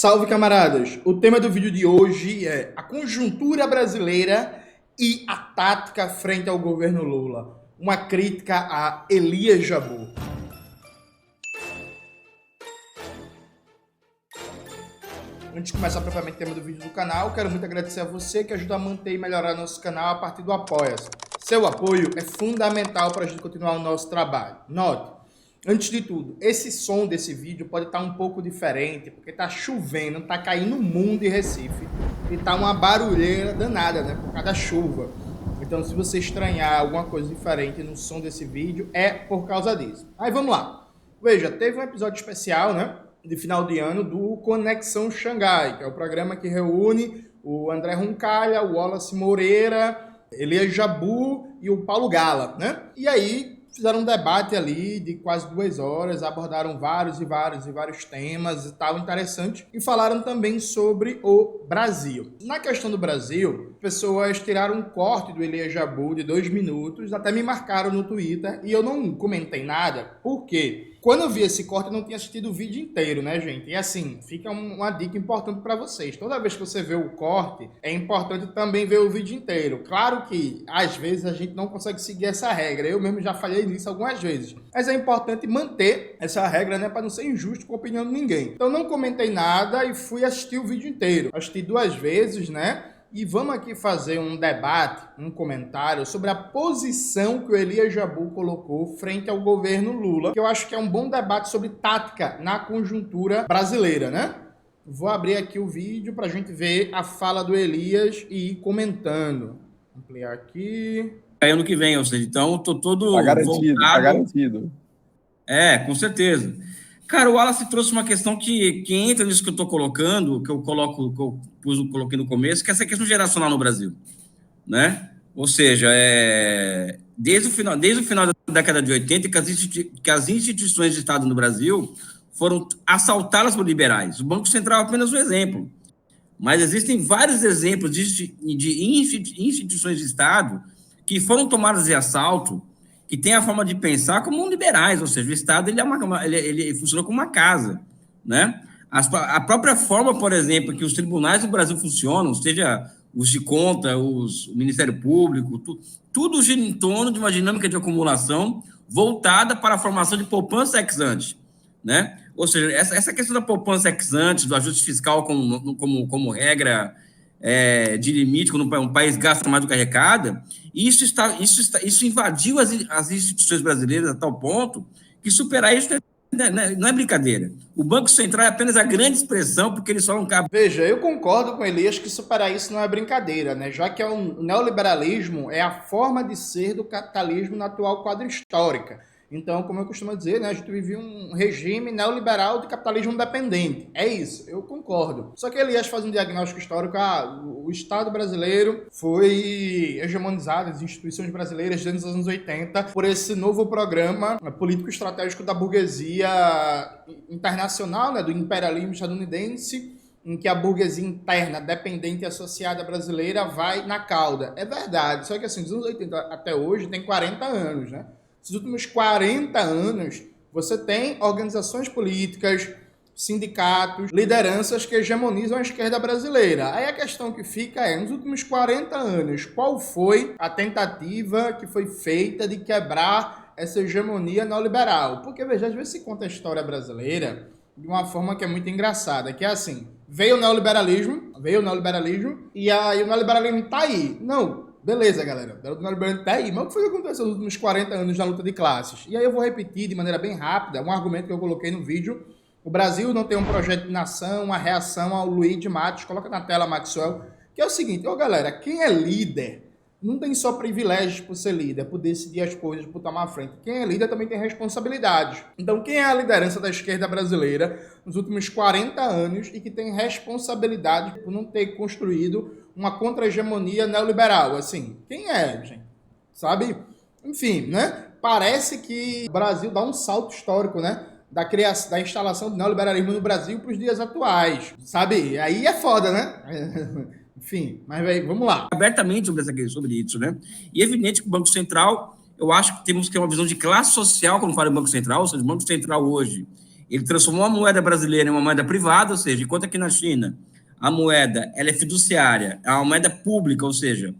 Salve, camaradas! O tema do vídeo de hoje é a conjuntura brasileira e a tática frente ao governo Lula. Uma crítica a Elias Jabbour. Antes de começar propriamente o tema do vídeo do canal, quero muito agradecer a você que ajuda a manter e melhorar nosso canal a partir do Apoia-se. Seu apoio é fundamental para a gente continuar o nosso trabalho. Note, antes de tudo, esse som desse vídeo pode estar um pouco diferente, porque está chovendo, está caindo o mundo em Recife, e está uma barulheira danada, né, por causa da chuva. Então, se você estranhar alguma coisa diferente no som desse vídeo, é por causa disso. Aí, vamos lá. Veja, teve um episódio especial, né, de final de ano do Conexão Xangai, que é o programa que reúne o André Roncalha, o Wallace Moreira, Elias Jabbour e o Paulo Gala, né? E aí fizeram um debate ali de quase 2 horas, abordaram vários temas e tal, interessante, e falaram também sobre o Brasil. Na questão do Brasil, pessoas tiraram um corte do Elias Jabbour de 2 minutos, até me marcaram no Twitter, e eu não comentei nada, por quê? Quando eu vi esse corte, eu não tinha assistido o vídeo inteiro, né, gente? E assim, fica uma dica importante para vocês. Toda vez que você vê o corte, é importante também ver o vídeo inteiro. Claro que, às vezes, a gente não consegue seguir essa regra. Eu mesmo já falhei nisso algumas vezes. Mas é importante manter essa regra, né, para não ser injusto com a opinião de ninguém. Então, não comentei nada e fui assistir o vídeo inteiro. Assisti 2 vezes, né? E vamos aqui fazer um debate, um comentário sobre a posição que o Elias Jabbour colocou frente ao governo Lula, que eu acho que é um bom debate sobre tática na conjuntura brasileira, né? Vou abrir aqui o vídeo para a gente ver a fala do Elias e ir comentando. Vou ampliar aqui. Ano que vem, ou seja, então estou todo tá garantido, voltado. tá garantido. Com certeza. Cara, o Wallace trouxe uma questão que entra nisso que eu estou colocando, que eu coloquei no começo, que é essa questão geracional no Brasil, né? Ou seja, desde o final da década de 80, que as instituições de Estado no Brasil foram assaltadas por liberais. O Banco Central é apenas um exemplo. Mas existem vários exemplos de instituições de Estado que foram tomadas de assalto, que tem a forma de pensar como liberais, ou seja, o Estado ele funciona como uma casa, né? A própria forma, por exemplo, que os tribunais do Brasil funcionam, seja os de conta, o Ministério Público, tudo gira em torno de uma dinâmica de acumulação voltada para a formação de poupança ex ante, né? Ou seja, essa questão da poupança ex ante, do ajuste fiscal como regra de limite, quando um país gasta mais do que arrecada, isso invadiu as instituições brasileiras a tal ponto que superar isso não é brincadeira. O Banco Central é apenas a grande expressão, porque eles falam... Veja, eu concordo com Elias que superar isso não é brincadeira, né? Já que o neoliberalismo é a forma de ser do capitalismo na atual quadra histórica. Então, como eu costumo dizer, né, a gente vive um regime neoliberal de capitalismo dependente. É isso, eu concordo. Só que Elias faz um diagnóstico histórico, o Estado brasileiro foi hegemonizado, as instituições brasileiras desde os anos 80, por esse novo programa político-estratégico da burguesia internacional, né, do imperialismo estadunidense, em que a burguesia interna, dependente e associada brasileira vai na cauda. É verdade, só que assim, dos anos 80 até hoje tem 40 anos, né? Nos últimos 40 anos, você tem organizações políticas, sindicatos, lideranças que hegemonizam a esquerda brasileira. Aí a questão que fica é, nos últimos 40 anos, qual foi a tentativa que foi feita de quebrar essa hegemonia neoliberal? Porque, veja, às vezes se conta a história brasileira de uma forma que é muito engraçada, que é assim, veio o neoliberalismo, e aí o neoliberalismo tá aí. Não. Beleza, galera, o neoliberalismo tá aí, mas o que foi que aconteceu nos últimos 40 anos na luta de classes? E aí eu vou repetir de maneira bem rápida um argumento que eu coloquei no vídeo. O Brasil não tem um projeto de nação, uma reação ao Luiz de Matos, coloca na tela, Maxwell, que é o seguinte, galera, quem é líder não tem só privilégios por ser líder, por decidir as coisas, por tomar a frente. Quem é líder também tem responsabilidades. Então, quem é a liderança da esquerda brasileira nos últimos 40 anos e que tem responsabilidade por não ter construído uma contra-hegemonia neoliberal? Assim, quem é, gente? Sabe? Enfim, né? Parece que o Brasil dá um salto histórico, né? Da instalação do neoliberalismo no Brasil para os dias atuais. Sabe? Aí é foda, né? Enfim, mas vamos lá. Abertamente sobre isso, né? E é evidente que o Banco Central, eu acho que temos que ter uma visão de classe social quando fala em Banco Central, ou seja, o Banco Central hoje, Ele transformou a moeda brasileira em uma moeda privada, ou seja, enquanto aqui na China a moeda ela é fiduciária, é uma moeda pública, ou seja,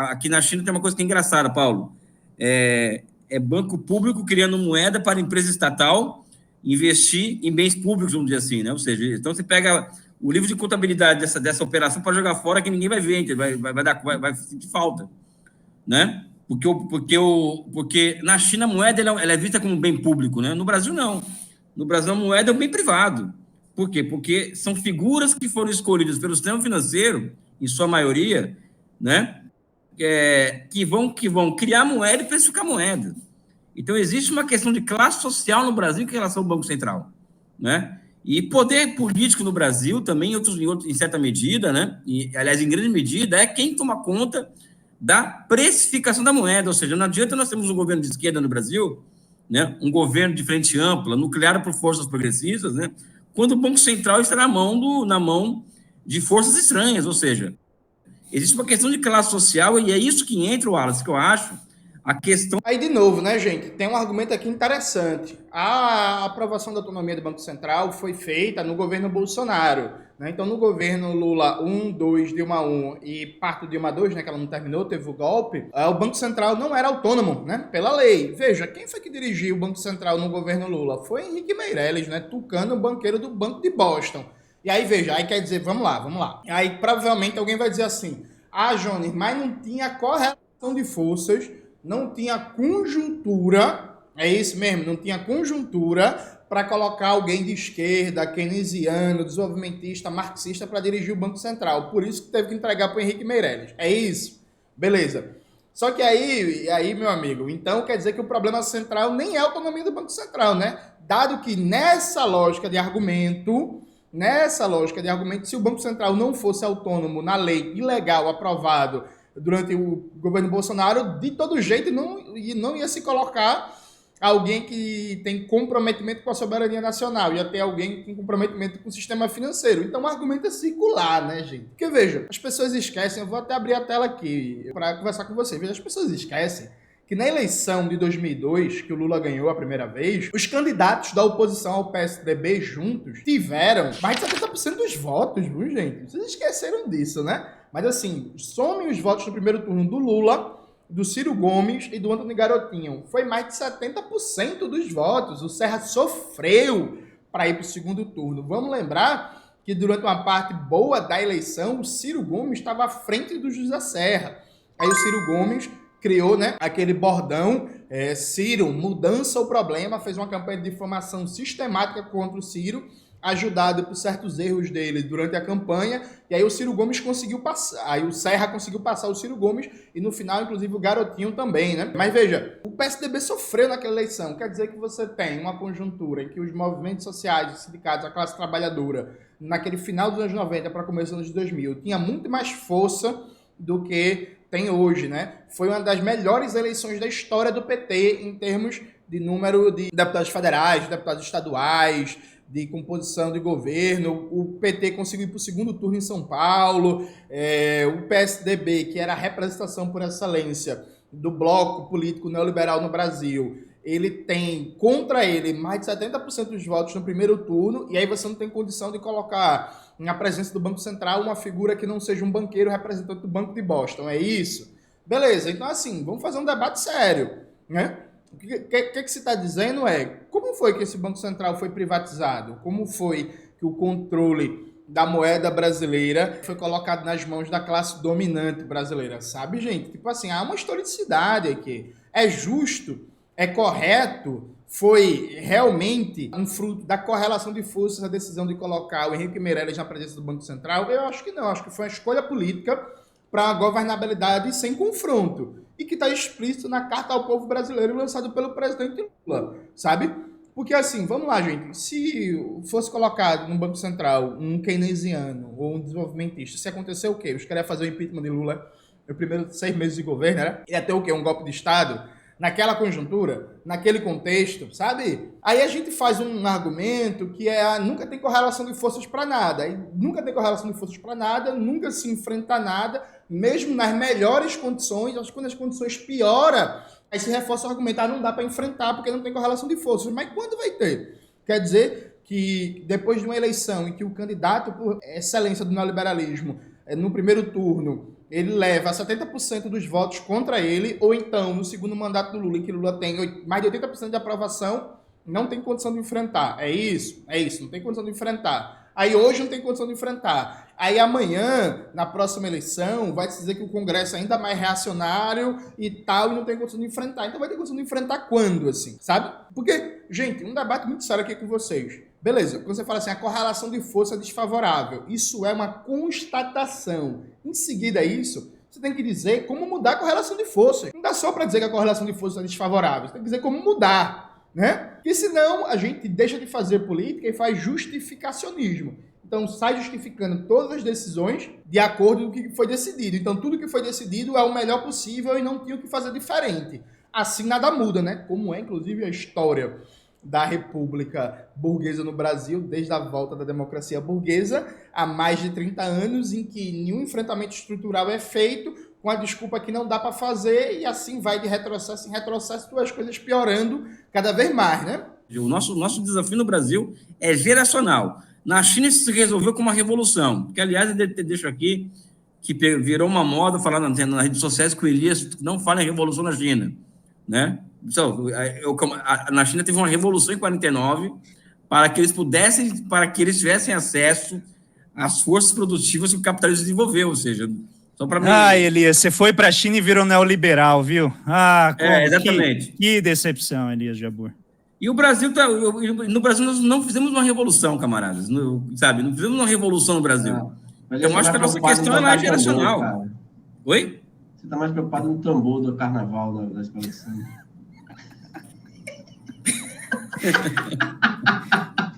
aqui na China tem uma coisa que é engraçada, Paulo, é banco público criando moeda para empresa estatal investir em bens públicos, vamos dizer assim, né? Ou seja, então você pega o livro de contabilidade dessa operação para jogar fora que ninguém vai ver, vai sentir falta, né? Porque na China a moeda ela é vista como um bem público, né? No Brasil, não. No Brasil, a moeda é um bem privado. Por quê? Porque são figuras que foram escolhidas pelo sistema financeiro, em sua maioria, né? Que vão criar moeda e precificar moeda. Então, existe uma questão de classe social no Brasil em relação ao Banco Central, né? E poder político no Brasil também, em certa medida, né? E, aliás, em grande medida, é quem toma conta da precificação da moeda, ou seja, não adianta nós termos um governo de esquerda no Brasil, né, um governo de frente ampla, nucleado por forças progressistas, né, quando o Banco Central está na mão de forças estranhas, ou seja, existe uma questão de classe social e é isso que entra, Wallace, que eu acho, a questão... Aí, de novo, né, gente, tem um argumento aqui interessante. A aprovação da autonomia do Banco Central foi feita no governo Bolsonaro, né? Então, no governo Lula 1, 2, Dilma 1 e parte do Dilma 2, né, que ela não terminou, teve o golpe, o Banco Central não era autônomo, né, pela lei. Veja, quem foi que dirigiu o Banco Central no governo Lula? Foi Henrique Meirelles, né, tucano, banqueiro do Banco de Boston. E aí, veja, aí quer dizer, vamos lá. Aí, provavelmente, alguém vai dizer assim, Jones, mas não tinha correlação de forças, não tinha conjuntura, é isso mesmo, não tinha conjuntura para colocar alguém de esquerda, keynesiano, desenvolvimentista, marxista para dirigir o Banco Central. Por isso que teve que entregar para o Henrique Meirelles. É isso? Beleza. Só que aí, meu amigo, então quer dizer que o problema central nem é a autonomia do Banco Central, né? Dado que nessa lógica de argumento, se o Banco Central não fosse autônomo na lei ilegal aprovado durante o governo Bolsonaro, de todo jeito não ia se colocar alguém que tem comprometimento com a soberania nacional, ia ter alguém que tem comprometimento com o sistema financeiro. Então o argumento é circular, né, gente? Porque veja, as pessoas esquecem, eu vou até abrir a tela aqui para conversar com vocês, veja, as pessoas esquecem que na eleição de 2002, que o Lula ganhou a primeira vez, os candidatos da oposição ao PSDB juntos tiveram mais de 70% dos votos, viu, gente? Vocês esqueceram disso, né? Mas assim, somem os votos no primeiro turno do Lula, do Ciro Gomes e do Antony Garotinho. Foi mais de 70% dos votos. O Serra sofreu para ir para o segundo turno. Vamos lembrar que durante uma parte boa da eleição, o Ciro Gomes estava à frente do José Serra. Aí o Ciro Gomes criou, né, aquele bordão, Ciro, mudança ou problema, fez uma campanha de difamação sistemática contra o Ciro, ajudado por certos erros dele durante a campanha, e aí o Ciro Gomes conseguiu passar, aí o Serra conseguiu passar o Ciro Gomes, e no final, inclusive, o Garotinho também, né? Mas veja, o PSDB sofreu naquela eleição, quer dizer que você tem uma conjuntura em que os movimentos sociais, os sindicatos, a classe trabalhadora, naquele final dos anos 90 para começo dos anos 2000, tinha muito mais força do que tem hoje, né? Foi uma das melhores eleições da história do PT em termos de número de deputados federais, de deputados estaduais, de composição de governo. O PT conseguiu ir para o segundo turno em São Paulo. O PSDB, que era a representação por excelência do bloco político neoliberal no Brasil, ele tem contra ele mais de 70% dos votos no primeiro turno, e aí você não tem condição de colocar na presença do Banco Central uma figura que não seja um banqueiro representante do Banco de Boston. É isso? Beleza, então assim, vamos fazer um debate sério, né? O que se está dizendo como foi que esse Banco Central foi privatizado? Como foi que o controle da moeda brasileira foi colocado nas mãos da classe dominante brasileira? Sabe, gente? Tipo assim, há uma historicidade aqui. É justo, é correto, foi realmente um fruto da correlação de forças a decisão de colocar o Henrique Meirelles na presença do Banco Central? Eu acho que não, acho que foi uma escolha política para a governabilidade sem confronto, e que está explícito na Carta ao Povo Brasileiro lançada pelo presidente Lula, sabe? Porque assim, vamos lá, gente, se fosse colocado no Banco Central um keynesiano ou um desenvolvimentista, se acontecer o quê? Os caras iam fazer o impeachment de Lula no primeiro 6 meses de governo, né? Ia ter o quê? Um golpe de Estado? Naquela conjuntura, naquele contexto, sabe? Aí a gente faz um argumento que nunca tem correlação de forças para nada. E nunca tem correlação de forças para nada, nunca se enfrenta nada, mesmo nas melhores condições. Acho que quando as condições pioram, Aí se reforça o argumento, não dá para enfrentar porque não tem correlação de forças. Mas quando vai ter? Quer dizer que depois de uma eleição em que o candidato por excelência do neoliberalismo, no primeiro turno, ele leva 70% dos votos contra ele, ou então, no segundo mandato do Lula, em que Lula tem mais de 80% de aprovação, não tem condição de enfrentar. É isso, não tem condição de enfrentar. Aí hoje não tem condição de enfrentar. Aí amanhã, na próxima eleição, vai se dizer que o Congresso é ainda mais reacionário e tal, e não tem condição de enfrentar. Então vai ter condição de enfrentar quando, assim, sabe? Porque, gente, um debate muito sério aqui com vocês. Beleza, quando você fala assim, a correlação de força é desfavorável. Isso é uma constatação. Em seguida a isso, você tem que dizer como mudar a correlação de força. Não dá só para dizer que a correlação de força é desfavorável. Você tem que dizer como mudar, né? Porque senão a gente deixa de fazer política e faz justificacionismo. Então sai justificando todas as decisões de acordo com o que foi decidido. Então tudo que foi decidido é o melhor possível e não tinha o que fazer diferente. Assim nada muda, né? Como é inclusive a história da República Burguesa no Brasil, desde a volta da democracia burguesa, há mais de 30 anos, em que nenhum enfrentamento estrutural é feito, com a desculpa que não dá para fazer, e assim vai de retrocesso em retrocesso, as coisas piorando cada vez mais, né? O nosso desafio no Brasil é geracional. Na China isso se resolveu com uma revolução, que, aliás, eu deixo aqui, que virou uma moda falar nas redes sociais que o Elias não fala em revolução na China, né? Na China teve uma revolução em 49 para que eles tivessem acesso às forças produtivas que o capitalismo desenvolveu, ou seja, só para mim. Elias, você foi para a China e virou neoliberal, viu? Exatamente. Que decepção, Elias Jabbour. E o Brasil no Brasil nós não fizemos uma revolução, camaradas, sabe? Não fizemos uma revolução no Brasil. Então acho que a nossa questão é mais geracional. Oi? Você está mais preocupado no tambor do carnaval da escola de samba.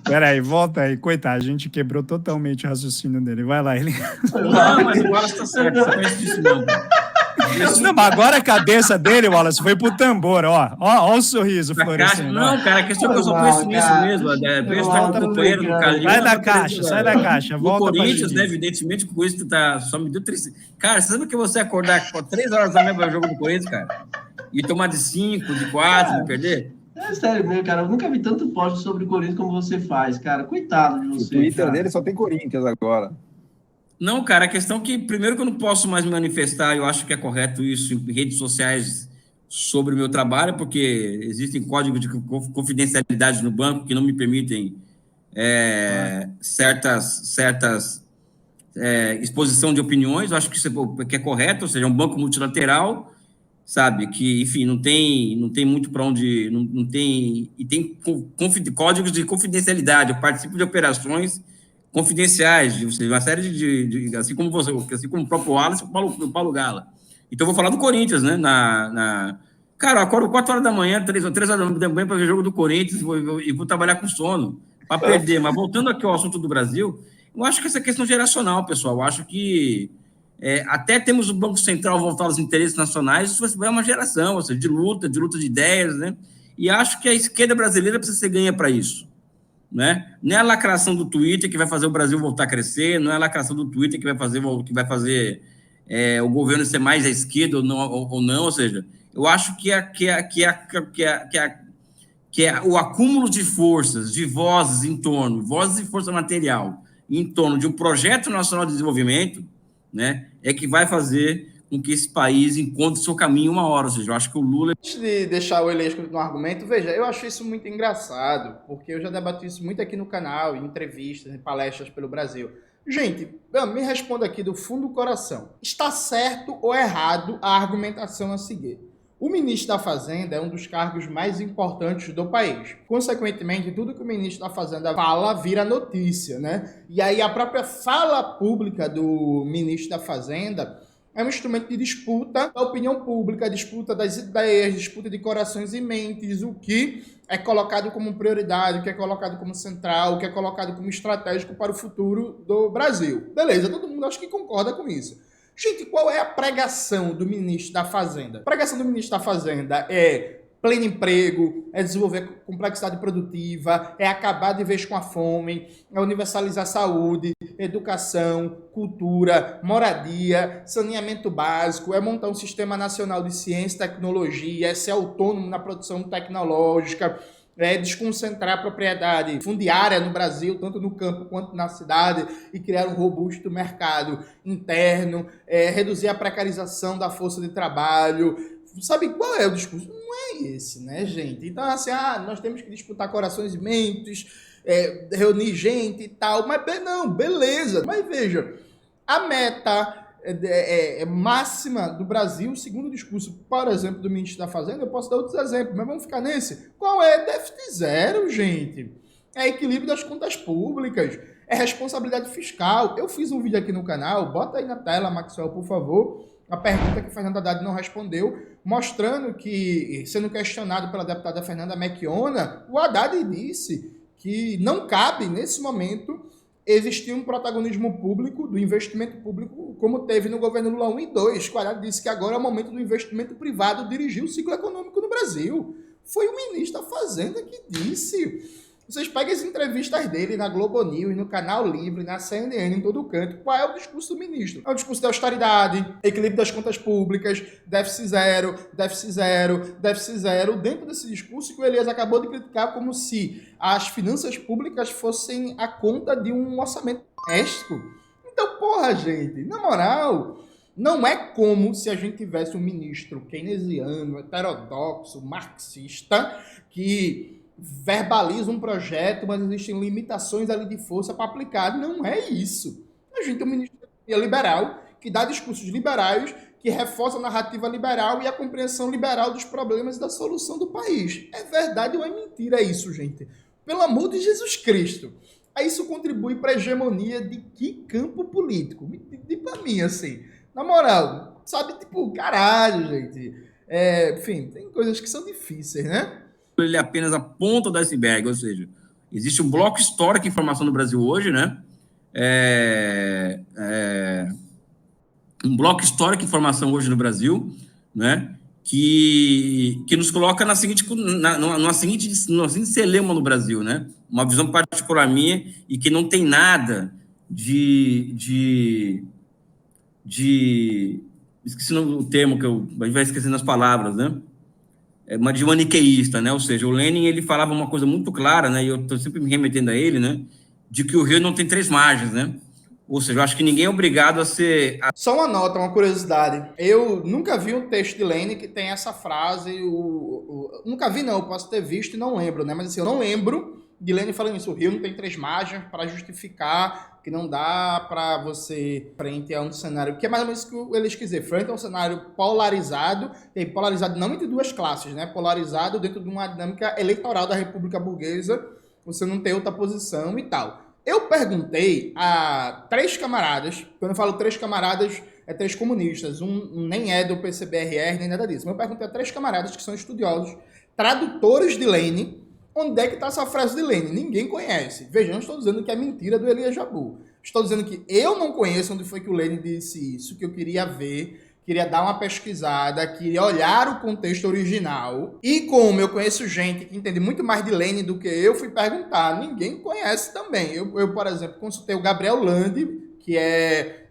Peraí, volta aí, coitado, a gente quebrou totalmente o raciocínio dele. Vai lá, ele. Não, mas o Wallace está certo, você conhece disso não. Não, mas agora a cabeça dele, Wallace, foi pro tambor, ó o sorriso florescendo. Não, cara, a questão é que eu só conheço nisso mesmo. Penso estar com o companheiro do Calil. Sai da caixa, volta o Corinthians, né, evidentemente, que o Corinthians só me deu triste. Cara, você sabe que você acordar 3 horas da manhã para o jogo do Corinthians, cara? E tomar de 5, de 4, de perder? É sério mesmo, cara. Eu nunca vi tanto post sobre o Corinthians como você faz, cara. Coitado de você. O Twitter cara. dele só tem Corinthians agora. Não, cara, a questão é que, primeiro, que eu não posso mais me manifestar, eu acho que é correto isso em redes sociais sobre o meu trabalho, porque existem códigos de confidencialidade no banco que não me permitem certas exposição de opiniões. Eu acho que isso é correto, ou seja, é um banco multilateral, sabe, que, enfim, não tem muito para onde, não tem, e tem códigos de confidencialidade. Eu participo de operações confidenciais, ou seja, uma série de assim como o próprio Wallace e o Paulo Gala. Então, eu vou falar do Corinthians, né? Cara, eu acordo 4 horas da manhã, 3 horas da manhã para ver o jogo do Corinthians e vou trabalhar com sono para perder. Mas voltando aqui ao assunto do Brasil, eu acho que essa questão geracional, pessoal, eu acho que até temos o Banco Central voltado aos interesses nacionais, isso é uma geração, ou seja, de luta de ideias, né? E acho que a esquerda brasileira precisa ser ganha para isso. Né? Não é a lacração do Twitter que vai fazer o Brasil voltar a crescer, não é a lacração do Twitter que vai fazer o governo ser mais à esquerda ou não, ou seja, eu acho que o acúmulo de forças, de vozes e força material em torno de um projeto nacional de desenvolvimento, né, é que vai fazer com que esse país encontre seu caminho uma hora. Ou seja, eu acho que o Lula... Antes de deixar o Elias no argumento, veja, eu acho isso muito engraçado, porque eu já debati isso muito aqui no canal, em entrevistas, em palestras pelo Brasil. Gente, me responda aqui do fundo do coração. Está certo ou errado a argumentação a seguir? O ministro da Fazenda é um dos cargos mais importantes do país. Consequentemente, tudo que o ministro da Fazenda fala vira notícia, né? E aí a própria fala pública do ministro da Fazenda é um instrumento de disputa da opinião pública, disputa das ideias, disputa de corações e mentes, o que é colocado como prioridade, o que é colocado como central, o que é colocado como estratégico para o futuro do Brasil. Beleza, todo mundo acho que concorda com isso. Gente, qual é a pregação do ministro da Fazenda? A pregação do ministro da Fazenda é pleno emprego, é desenvolver complexidade produtiva, é acabar de vez com a fome, é universalizar a saúde, saúde, educação, cultura, moradia, saneamento básico, é montar um sistema nacional de ciência e tecnologia, é ser autônomo na produção tecnológica, é desconcentrar a propriedade fundiária no Brasil, tanto no campo quanto na cidade, e criar um robusto mercado interno, reduzir a precarização da força de trabalho. Sabe qual é o discurso? Não é esse, né, gente? Então, assim, nós temos que disputar corações e mentes, reunir gente e tal, mas não, beleza. Mas veja, a meta máxima do Brasil, segundo o discurso, por exemplo, do ministro da Fazenda, eu posso dar outros exemplos, mas vamos ficar nesse. Qual é? Déficit zero, gente. É equilíbrio das contas públicas, é responsabilidade fiscal. Eu fiz um vídeo aqui no canal, bota aí na tela, Maxwell, por favor, a pergunta que Fernando Haddad não respondeu, mostrando que, sendo questionado pela deputada Fernanda Mequiona, o Haddad disse que não cabe, nesse momento, existir um protagonismo público, do investimento público, como teve no governo Lula 1 e 2. O Haddad disse que agora é o momento do investimento privado dirigir o ciclo econômico no Brasil. Foi o ministro da Fazenda que disse. Vocês pegam as entrevistas dele na Globo News, no Canal Livre, na CNN, em todo canto. Qual é o discurso do ministro? É o discurso de austeridade, equilíbrio das contas públicas, déficit zero, déficit zero, déficit zero. Dentro desse discurso que o Elias acabou de criticar como se as finanças públicas fossem a conta de um orçamento doméstico. Então, porra, gente, na moral, não é como se a gente tivesse um ministro keynesiano, heterodoxo, marxista, que verbaliza um projeto, mas existem limitações ali de força para aplicar. Não é isso. A gente tem um ministro liberal que dá discursos liberais, que reforça a narrativa liberal e a compreensão liberal dos problemas e da solução do país. É verdade ou é mentira isso, gente? Pelo amor de Jesus Cristo. Aí isso contribui para a hegemonia de que campo político? De para mim, assim. Na moral, sabe, tipo, caralho, gente. Enfim, tem coisas que são difíceis, né? Ele é apenas a ponta do iceberg, ou seja, existe um bloco histórico de informação no Brasil hoje, né? Um bloco histórico de informação hoje no Brasil, né? Que nos coloca numa seguinte celeuma no Brasil, né? Uma visão particular minha e que não tem nada esqueci o termo que a gente vai esquecendo as palavras, né? De maniqueísta, né? Ou seja, o Lenin, ele falava uma coisa muito clara, né? E eu estou sempre me remetendo a ele, né? De que o rio não tem três margens, né? Ou seja, eu acho que ninguém é obrigado a ser... Só uma nota, uma curiosidade. Eu nunca vi um texto de Lenin que tem essa frase, nunca vi não, eu posso ter visto e não lembro, né? Mas assim, eu não lembro de Lenin falando isso. O rio não tem três margens para justificar que não dá para você frente a um cenário, que é mais ou menos o que eles quis dizer, frente a um cenário polarizado, e polarizado não entre duas classes, né? Polarizado dentro de uma dinâmica eleitoral da República Burguesa, você não tem outra posição e tal. Eu perguntei a três camaradas, quando eu falo três camaradas, é três comunistas, um nem é do PCBRR, nem nada disso, mas eu perguntei a três camaradas que são estudiosos, tradutores de Lenin, onde é que está essa frase de Lenin? Ninguém conhece. Veja, eu não estou dizendo que é mentira do Elias Jabbour. Estou dizendo que eu não conheço onde foi que o Lenin disse isso, que eu queria ver, queria dar uma pesquisada, queria olhar o contexto original. E como eu conheço gente que entende muito mais de Lenin do que eu, fui perguntar. Ninguém conhece também. Eu, por exemplo, consultei o Gabriel Lande, que é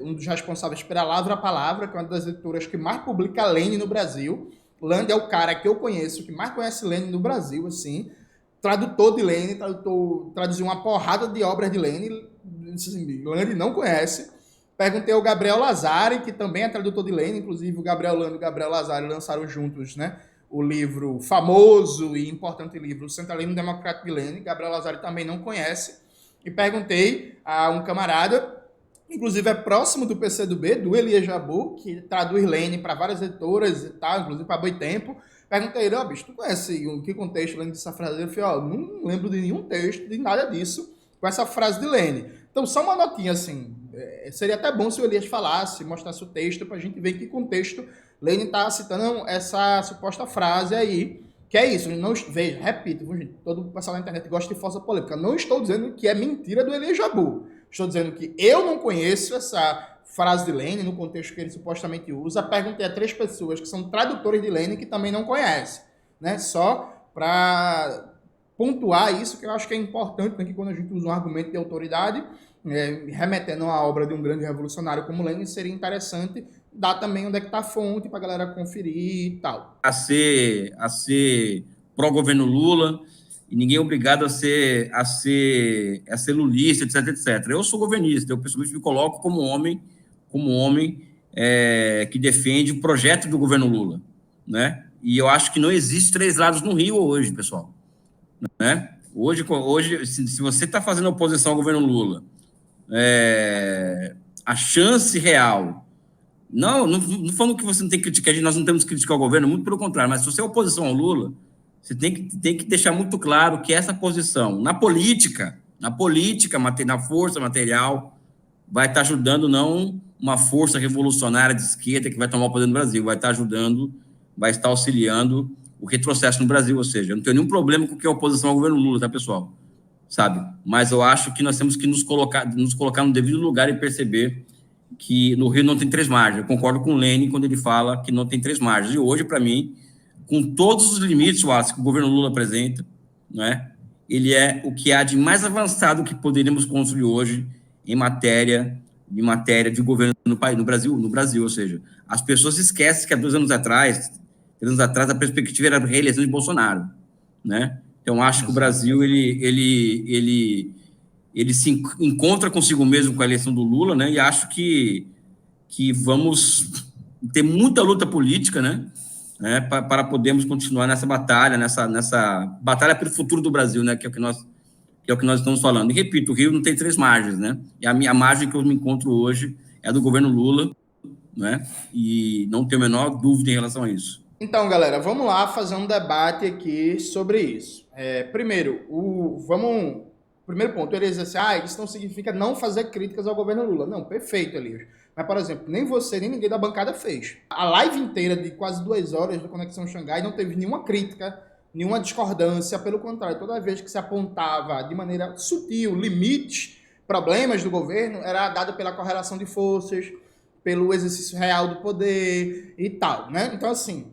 um dos responsáveis pela Lavra a Palavra, que é uma das editoras que mais publica Lenin no Brasil. Lande é o cara que eu conheço, que mais conhece Lenin no Brasil, assim, tradutor de Lenin, traduziu uma porrada de obras de Lenin, Lande não conhece. Perguntei ao Gabriel Lazari, que também é tradutor de Lenin, inclusive o Gabriel Lande e o Gabriel Lazari lançaram juntos, né, o livro famoso e importante livro, O Centralismo Democrático de Lenin. Gabriel Lazari também não conhece. E perguntei a um camarada, inclusive é próximo do PCdoB, do Elias Jabbour, que traduz Lenin para várias editoras e tal, inclusive para Boitempo. Perguntei ele, bicho, tu conhece em que contexto Lenin disse essa frase? Ele falou, não lembro de nenhum texto, de nada disso, com essa frase de Lenin. Então, só uma notinha, assim, seria até bom se o Elias falasse, mostrasse o texto, para a gente ver em que contexto Lenin está citando essa suposta frase aí, que é isso. Não, veja, repito, gente, todo pessoal na internet gosta de força polêmica. Não estou dizendo que é mentira do Elias Jabbour. Estou dizendo que eu não conheço essa frase de Lenin no contexto que ele supostamente usa. Perguntei a três pessoas que são tradutores de Lenin que também não conhecem, né? Só para pontuar isso, que eu acho que é importante, né, que quando a gente usa um argumento de autoridade, remetendo a uma obra de um grande revolucionário como Lenin, seria interessante dar também onde é que está a fonte para a galera conferir e tal. A ser pró-governo Lula, e ninguém é obrigado a ser lulista, etc, etc. Eu sou governista, eu pessoalmente me coloco como homem que defende o projeto do governo Lula, né? E eu acho que não existe 3 lados no Rio hoje, pessoal, né? Hoje se você está fazendo oposição ao governo Lula, a chance real, não falando que você não tem que criticar, nós não temos que criticar o governo, muito pelo contrário, mas se você é oposição ao Lula, você tem que deixar muito claro que essa posição, na política, na força material, vai estar ajudando não uma força revolucionária de esquerda que vai tomar o poder no Brasil, vai estar auxiliando o retrocesso no Brasil, ou seja, eu não tenho nenhum problema com que a oposição ao governo Lula, tá, pessoal? Sabe? Mas eu acho que nós temos que nos colocar no devido lugar e perceber que no Rio não tem 3 margens. Eu concordo com o Lenin quando ele fala que não tem 3 margens. E hoje, para mim, com todos os limites, Wallace, que o governo Lula apresenta, né, ele é o que há de mais avançado que poderíamos construir hoje em matéria de governo no Brasil, ou seja, as pessoas esquecem que há 3 anos atrás, a perspectiva era a reeleição de Bolsonaro, né? Então, acho que o Brasil, ele se encontra consigo mesmo com a eleição do Lula, né? E acho que vamos ter muita luta política, né? Para podermos continuar nessa batalha, nessa batalha pelo futuro do Brasil, né? Que é o que nós estamos falando. E, repito, o Rio não tem 3 margens, né? E a margem que eu me encontro hoje é a do governo Lula, né? E não tenho a menor dúvida em relação a isso. Então, galera, vamos lá fazer um debate aqui sobre isso. Primeiro ponto, ele diz assim, isso não significa não fazer críticas ao governo Lula. Não, perfeito, Elias. Mas, por exemplo, nem você, nem ninguém da bancada fez. A live inteira de quase 2 horas do Conexão Xangai não teve nenhuma crítica, nenhuma discordância. Pelo contrário, toda vez que se apontava de maneira sutil limites, problemas do governo, era dado pela correlação de forças, pelo exercício real do poder e tal, né? Então, assim,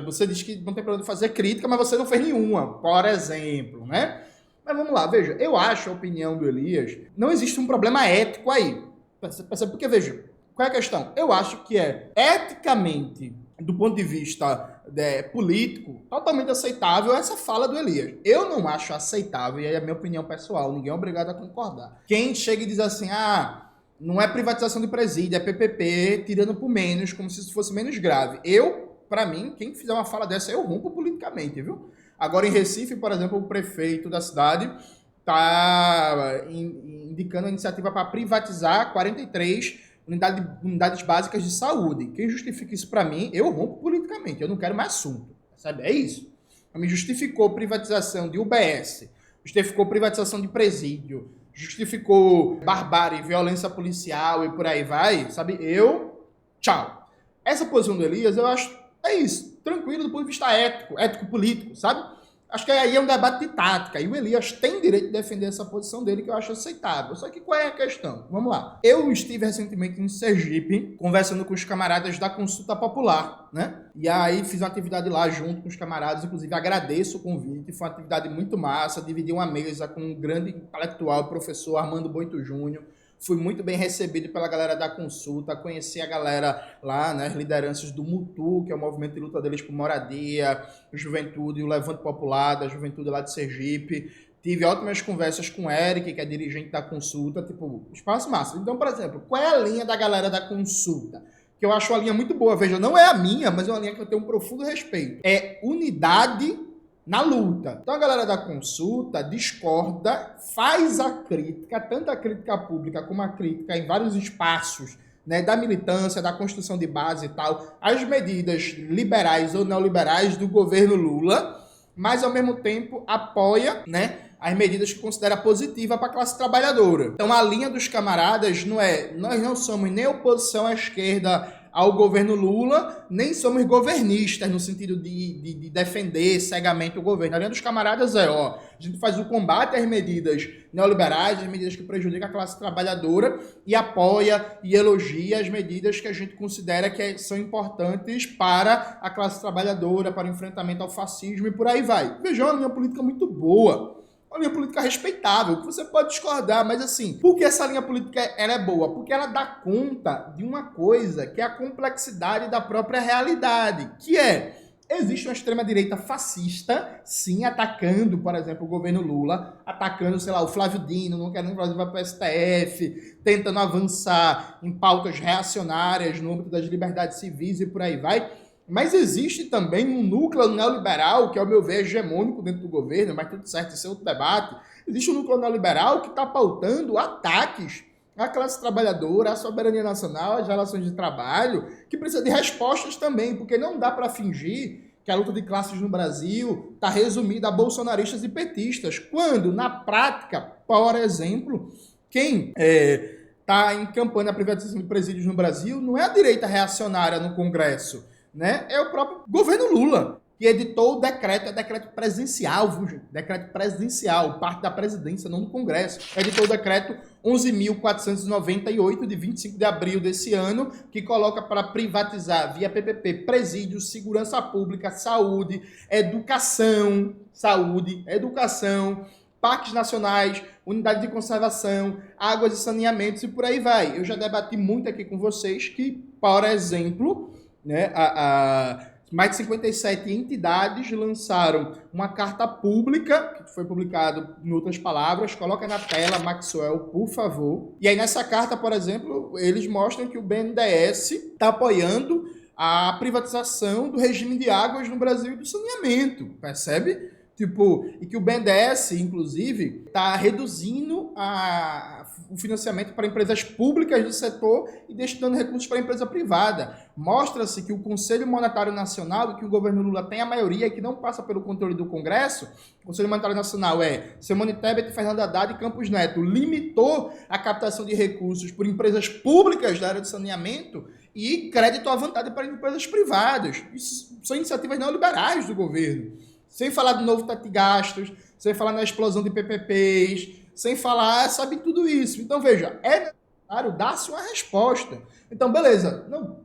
você diz que não tem problema de fazer crítica, mas você não fez nenhuma, por exemplo, né? Mas vamos lá, veja, eu acho a opinião do Elias, não existe um problema ético aí. Percebe? Porque, veja, qual é a questão? Eu acho que é eticamente, do ponto de vista político, totalmente aceitável essa fala do Elias. Eu não acho aceitável, e aí é a minha opinião pessoal, ninguém é obrigado a concordar. Quem chega e diz assim, não é privatização de presídio, é PPP, tirando por menos, como se isso fosse menos grave. Para mim, quem fizer uma fala dessa, eu rompo politicamente, viu? Agora, em Recife, por exemplo, o prefeito da cidade está indicando a iniciativa para privatizar 43 unidades básicas de saúde. Quem justifica isso para mim, eu rompo politicamente. Eu não quero mais assunto. Sabe? É isso. Me justificou privatização de UBS, justificou privatização de presídio, justificou barbárie, violência policial e por aí vai, sabe? Tchau. Essa posição do Elias, eu acho, é isso. Tranquilo do ponto de vista ético-político, sabe? Acho que aí é um debate de tática. E o Elias tem direito de defender essa posição dele, que eu acho aceitável. Só que qual é a questão? Vamos lá. Eu estive recentemente em Sergipe, conversando com os camaradas da Consulta Popular, né? E aí fiz uma atividade lá junto com os camaradas. Inclusive, agradeço o convite. Foi uma atividade muito massa. Dividi uma mesa com um grande intelectual, o professor Armando Boito Júnior. Fui muito bem recebido pela galera da Consulta, conheci a galera lá, né, as lideranças do MUTU, que é o movimento de luta deles por moradia, Juventude, o Levante Popular, da Juventude lá de Sergipe. Tive ótimas conversas com o Eric, que é dirigente da Consulta, tipo, espaço massa. Então, por exemplo, qual é a linha da galera da Consulta? Que eu acho uma linha muito boa. Veja, não é a minha, mas é uma linha que eu tenho um profundo respeito. É unidade na luta. Então a galera da Consulta discorda, faz a crítica, tanto a crítica pública como a crítica em vários espaços, né, da militância, da construção de base e tal, as medidas liberais ou neoliberais do governo Lula, mas ao mesmo tempo apoia, né, as medidas que considera positiva para a classe trabalhadora. Então a linha dos camaradas não é, nós não somos nem oposição à esquerda ao governo Lula, nem somos governistas no sentido de defender cegamente o governo. A linha dos camaradas a gente faz o combate às medidas neoliberais, às medidas que prejudicam a classe trabalhadora e apoia e elogia as medidas que a gente considera que são importantes para a classe trabalhadora, para o enfrentamento ao fascismo e por aí vai. Veja, uma linha política muito boa. Uma linha política respeitável, que você pode discordar, mas assim, por que essa linha política ela é boa? Porque ela dá conta de uma coisa que é a complexidade da própria realidade, que existe uma extrema-direita fascista, sim, atacando, por exemplo, o governo Lula, atacando, sei lá, o Flávio Dino, não querendo que o Brasil vá para o STF, tentando avançar em pautas reacionárias no âmbito das liberdades civis e por aí vai. Mas existe também um núcleo neoliberal, que ao meu ver é hegemônico dentro do governo, mas tudo certo, isso é outro debate. Existe um núcleo neoliberal que está pautando ataques à classe trabalhadora, à soberania nacional, às relações de trabalho, que precisa de respostas também, porque não dá para fingir que a luta de classes no Brasil está resumida a bolsonaristas e petistas, quando, na prática, por exemplo, quem está encampando a privatização de presídios no Brasil não é a direita reacionária no Congresso, né? É o próprio governo Lula, que editou o decreto, é decreto presidencial, viu, gente? Decreto presidencial, parte da presidência, não do Congresso. Editou o decreto 11.498, de 25 de abril desse ano, que coloca para privatizar, via PPP, presídios, segurança pública, saúde, educação, parques nacionais, unidade de conservação, águas e saneamentos e por aí vai. Eu já debati muito aqui com vocês que, por exemplo, né, mais de 57 entidades lançaram uma carta pública, que foi publicado em outras palavras, coloca na tela, Maxwell, por favor. E aí nessa carta, por exemplo, eles mostram que o BNDES está apoiando a privatização do regime de águas no Brasil e do saneamento, percebe? E que o BNDES, inclusive, está reduzindo o financiamento para empresas públicas do setor e destinando recursos para a empresa privada. Mostra-se que o Conselho Monetário Nacional, que o governo Lula tem a maioria e que não passa pelo controle do Congresso, o Conselho Monetário Nacional Simone Tebet, Fernando Haddad e Campos Neto, limitou a captação de recursos por empresas públicas da área de saneamento e crédito à vontade para empresas privadas. Isso são iniciativas neoliberais do governo. Sem falar do novo teto de gastos, sem falar na explosão de PPPs, sem falar, sabe, tudo isso. Então, veja, é necessário dar-se uma resposta. Então, beleza. Não,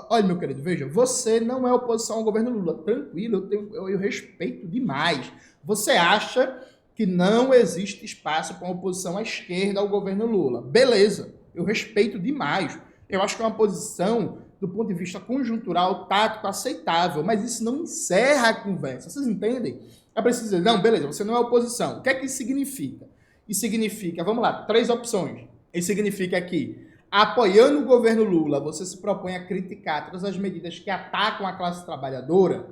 olha, meu querido, veja, você não é oposição ao governo Lula. Tranquilo, eu respeito demais. Você acha que não existe espaço para uma oposição à esquerda ao governo Lula. Beleza, eu respeito demais. Eu acho que é uma posição, do ponto de vista conjuntural, tático, aceitável, mas isso não encerra a conversa. Vocês entendem? É preciso dizer, não, beleza, você não é oposição. O que é que isso significa? Isso significa, vamos lá, 3 opções. Isso significa que, apoiando o governo Lula, você se propõe a criticar todas as medidas que atacam a classe trabalhadora.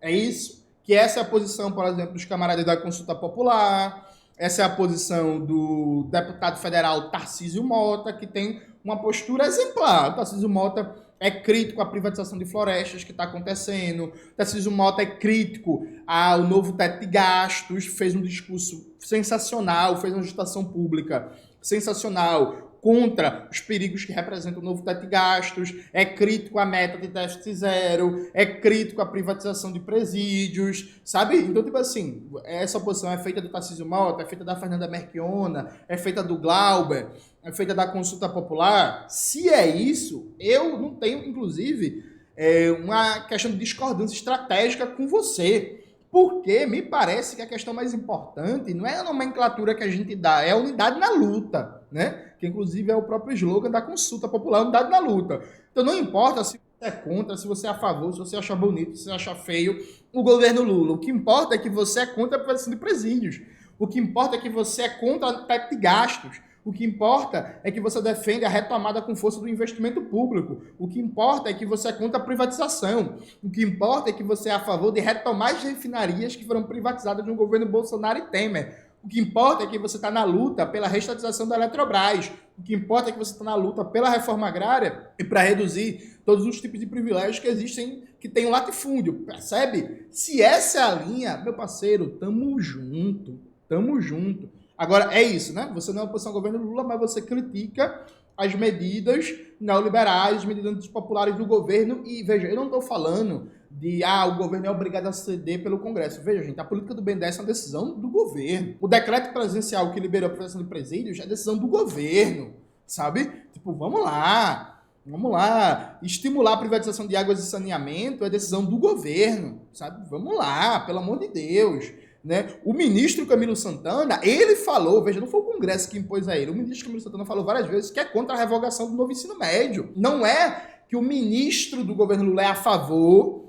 É isso? Que essa é a posição, por exemplo, dos camaradas da Consulta Popular, essa é a posição do deputado federal Tarcísio Mota, que tem uma postura exemplar. O Tarcísio Mota é crítico à privatização de florestas que está acontecendo. O Tarcísio Mota é crítico ao novo teto de gastos, fez um discurso sensacional, fez uma gestação pública sensacional contra os perigos que representa o novo teto de gastos, é crítico à meta de déficit zero, é crítico à privatização de presídios, sabe? Então, tipo assim, essa posição é feita do Tarcísio Mota, é feita da Fernanda Merchiona, é feita do Glauber, é feita da Consulta Popular. Se é isso, eu não tenho, inclusive, uma questão de discordância estratégica com você, porque me parece que a questão mais importante não é a nomenclatura que a gente dá, é a unidade na luta, né? Que inclusive é o próprio slogan da Consulta Popular, unidade na luta. Então não importa se você é contra, se você é a favor, se você acha bonito, se você acha feio o governo Lula. O que importa é que você é contra a privatização de presídios. O que importa é que você é contra o teto de gastos. O que importa é que você defende a retomada com força do investimento público. O que importa é que você é contra a privatização. O que importa é que você é a favor de retomar as refinarias que foram privatizadas no governo Bolsonaro e Temer. O que importa é que você está na luta pela reestatização da Eletrobras. O que importa é que você está na luta pela reforma agrária e para reduzir todos os tipos de privilégios que existem, que tem um latifúndio. Percebe? Se essa é a linha, meu parceiro, tamo junto. Tamo junto. Agora, é isso, né? Você não é oposição ao governo Lula, mas você critica as medidas neoliberais, as medidas antipopulares do governo. E, veja, eu não estou falando de, o governo é obrigado a ceder pelo Congresso. Veja, gente, a política do BNDES é uma decisão do governo. O decreto presidencial que liberou a privatização de presídios é decisão do governo, sabe? Tipo, vamos lá. Estimular a privatização de águas e saneamento é decisão do governo, sabe? Vamos lá, pelo amor de Deus. Né? O ministro Camilo Santana, ele falou, veja, não foi o Congresso que impôs a ele, o ministro Camilo Santana falou várias vezes que é contra a revogação do novo ensino médio. Não é que o ministro do governo Lula é a favor,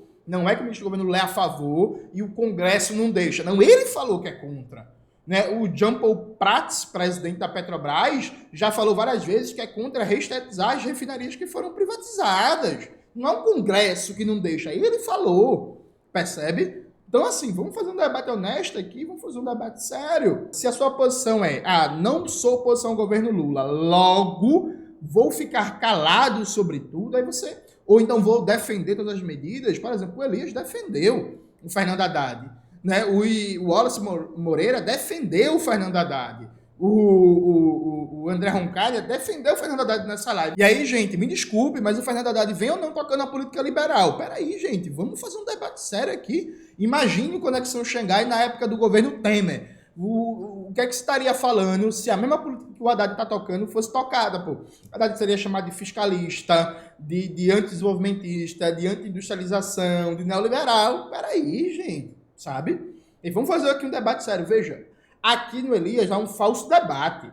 e o Congresso não deixa. Não, ele falou que é contra. Né? O Jean Paul Prats, presidente da Petrobras, já falou várias vezes que é contra reestatizar as refinarias que foram privatizadas. Não é o Congresso que não deixa, ele falou, percebe? Então, assim, vamos fazer um debate honesto aqui, vamos fazer um debate sério. Se a sua posição é, não sou oposição ao governo Lula, logo vou ficar calado sobre tudo, aí você... Ou então vou defender todas as medidas. Por exemplo, o Elias defendeu o Fernando Haddad. Né? O Wallace Moreira defendeu o Fernando Haddad. O André Roncalha defendeu o Fernando Haddad nessa live. E aí, gente, me desculpe, mas o Fernando Haddad vem ou não tocando a política liberal? Peraí, gente, vamos fazer um debate sério aqui. Imagine o Conexão Xangai na época do governo Temer. O que é que se estaria falando se a mesma política que o Haddad está tocando fosse tocada, pô? O Haddad seria chamado de fiscalista, de antidesenvolvimentista, de anti-industrialização, de neoliberal. Peraí, gente, sabe? E vamos fazer aqui um debate sério. Veja, aqui no Elias há um falso debate.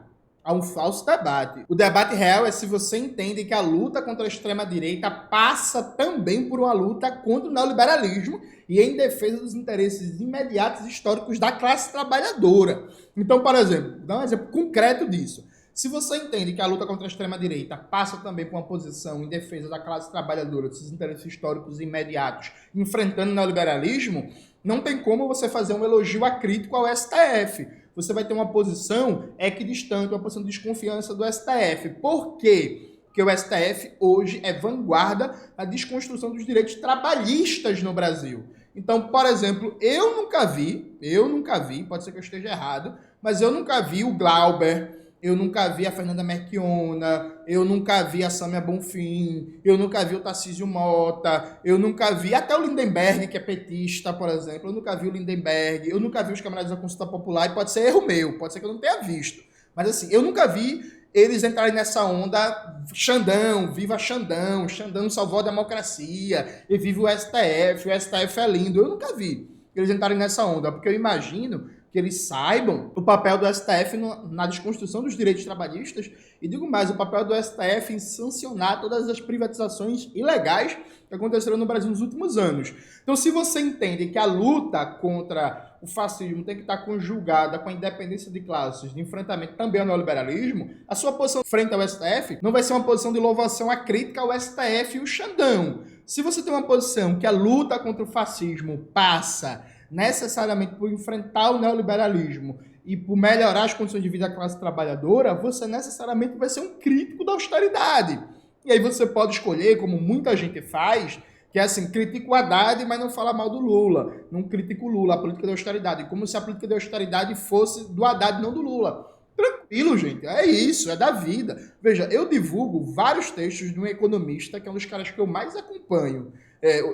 O debate real é se você entende que a luta contra a extrema-direita passa também por uma luta contra o neoliberalismo e em defesa dos interesses imediatos e históricos da classe trabalhadora. Então, por exemplo, dá um exemplo concreto disso. Se você entende que a luta contra a extrema-direita passa também por uma posição em defesa da classe trabalhadora, dos seus interesses históricos imediatos, enfrentando o neoliberalismo, não tem como você fazer um elogio acrítico ao STF. Você vai ter uma posição equidistante, uma posição de desconfiança do STF. Por quê? Porque o STF hoje é vanguarda na desconstrução dos direitos trabalhistas no Brasil. Então, por exemplo, eu nunca vi, pode ser que eu esteja errado, mas eu nunca vi o Glauber, eu nunca vi a Fernanda Merchiona, eu nunca vi a Sâmia Bonfim, eu nunca vi o Tarcísio Mota, eu nunca vi até o Lindenberg, que é petista, por exemplo, eu nunca vi o Lindenberg, eu nunca vi os camaradas da Consulta Popular, e pode ser erro meu, pode ser que eu não tenha visto. Mas assim, eu nunca vi eles entrarem nessa onda, Xandão, viva Xandão, Xandão salvou a democracia, e viva o STF é lindo. Eu nunca vi eles entrarem nessa onda, porque eu imagino que eles saibam o papel do STF na desconstrução dos direitos trabalhistas e, digo mais, o papel do STF em sancionar todas as privatizações ilegais que aconteceram no Brasil nos últimos anos. Então, se você entende que a luta contra o fascismo tem que estar conjugada com a independência de classes, de enfrentamento também ao neoliberalismo, a sua posição frente ao STF não vai ser uma posição de louvação à crítica ao STF e o Xandão. Se você tem uma posição que a luta contra o fascismo passa necessariamente por enfrentar o neoliberalismo e por melhorar as condições de vida da classe trabalhadora, você necessariamente vai ser um crítico da austeridade. E aí você pode escolher, como muita gente faz, que é assim, critica o Haddad, mas não fala mal do Lula. Não critica o Lula, a política de austeridade. Como se a política de austeridade fosse do Haddad, não do Lula. Tranquilo, gente. É isso, é da vida. Veja, eu divulgo vários textos de um economista, que é um dos caras que eu mais acompanho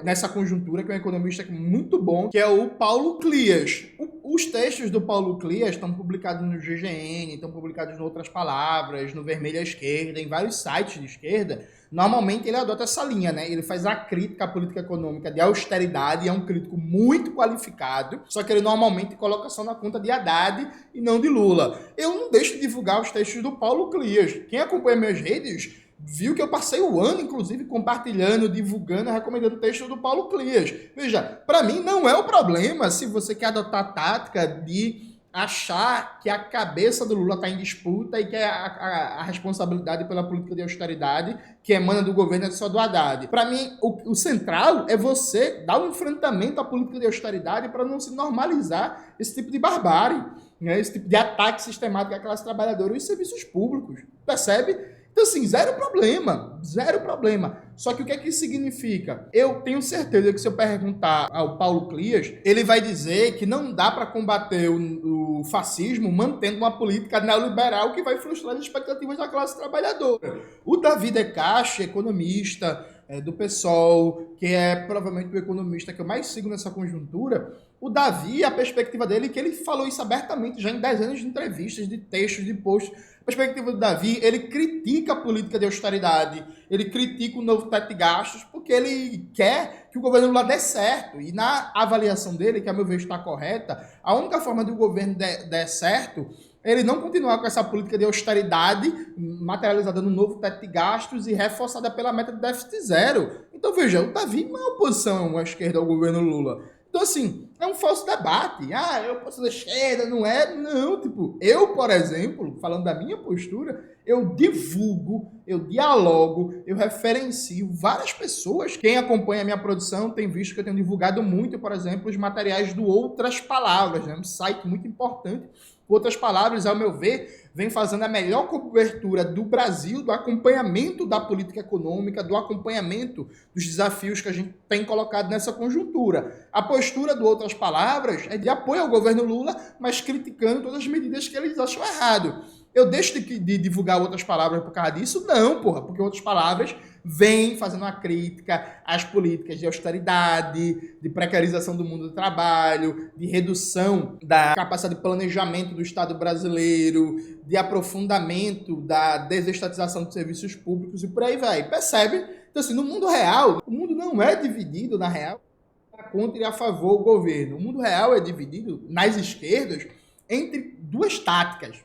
nessa conjuntura, que é um economista muito bom, que é o Paulo Clias. Os textos do Paulo Clias estão publicados no GGN, estão publicados em Outras Palavras, no Vermelho à Esquerda, em vários sites de esquerda. Normalmente ele adota essa linha, né? Ele faz a crítica à política econômica de austeridade, é um crítico muito qualificado, só que ele normalmente coloca só na conta de Haddad e não de Lula. Eu não deixo de divulgar os textos do Paulo Clias. Quem acompanha minhas redes viu que eu passei o ano, inclusive, compartilhando, divulgando, recomendando o texto do Paulo Clias. Veja, para mim não é o problema se você quer adotar a tática de achar que a cabeça do Lula está em disputa e que a responsabilidade pela política de austeridade que emana do governo é só do Haddad. Para mim, o central é você dar um enfrentamento à política de austeridade para não se normalizar esse tipo de barbárie, né? Esse tipo de ataque sistemático à classe trabalhadora e serviços públicos. Percebe? Então, assim, zero problema. Só que o que é que isso significa? Eu tenho certeza que se eu perguntar ao Paulo Clias, ele vai dizer que não dá para combater o fascismo mantendo uma política neoliberal que vai frustrar as expectativas da classe trabalhadora. O Davi De Castro, economista do PSOL, que é provavelmente o economista que eu mais sigo nessa conjuntura, o Davi, a perspectiva dele, que ele falou isso abertamente já em dezenas de entrevistas, de textos, de posts. A perspectiva do Davi, ele critica a política de austeridade, ele critica o novo teto de gastos, porque ele quer que o governo Lula dê certo. E na avaliação dele, que a meu ver está correta, a única forma de o governo der certo é ele não continuar com essa política de austeridade materializada no novo teto de gastos e reforçada pela meta de déficit zero. Então, veja, o Davi não é oposição à esquerda ao governo Lula. Então, assim, é um falso debate. Ah, eu posso da esquerda, não é? Não, tipo, eu, por exemplo, falando da minha postura, eu divulgo, eu dialogo, eu referencio várias pessoas. Quem acompanha a minha produção tem visto que eu tenho divulgado muito, por exemplo, os materiais do Outras Palavras, né? Um site muito importante. Outras Palavras, ao meu ver, vem fazendo a melhor cobertura do Brasil, do acompanhamento da política econômica, do acompanhamento dos desafios que a gente tem colocado nessa conjuntura. A postura do Outras Palavras é de apoio ao governo Lula, mas criticando todas as medidas que eles acham errado. Eu deixo de divulgar Outras Palavras por causa disso? Não, porra, porque Outras Palavras vem fazendo uma crítica às políticas de austeridade, de precarização do mundo do trabalho, de redução da capacidade de planejamento do Estado brasileiro, de aprofundamento da desestatização dos serviços públicos e por aí vai. Percebe? Então, assim, no mundo real, o mundo não é dividido, na real, contra e a favor do governo. O mundo real é dividido, nas esquerdas, entre duas táticas.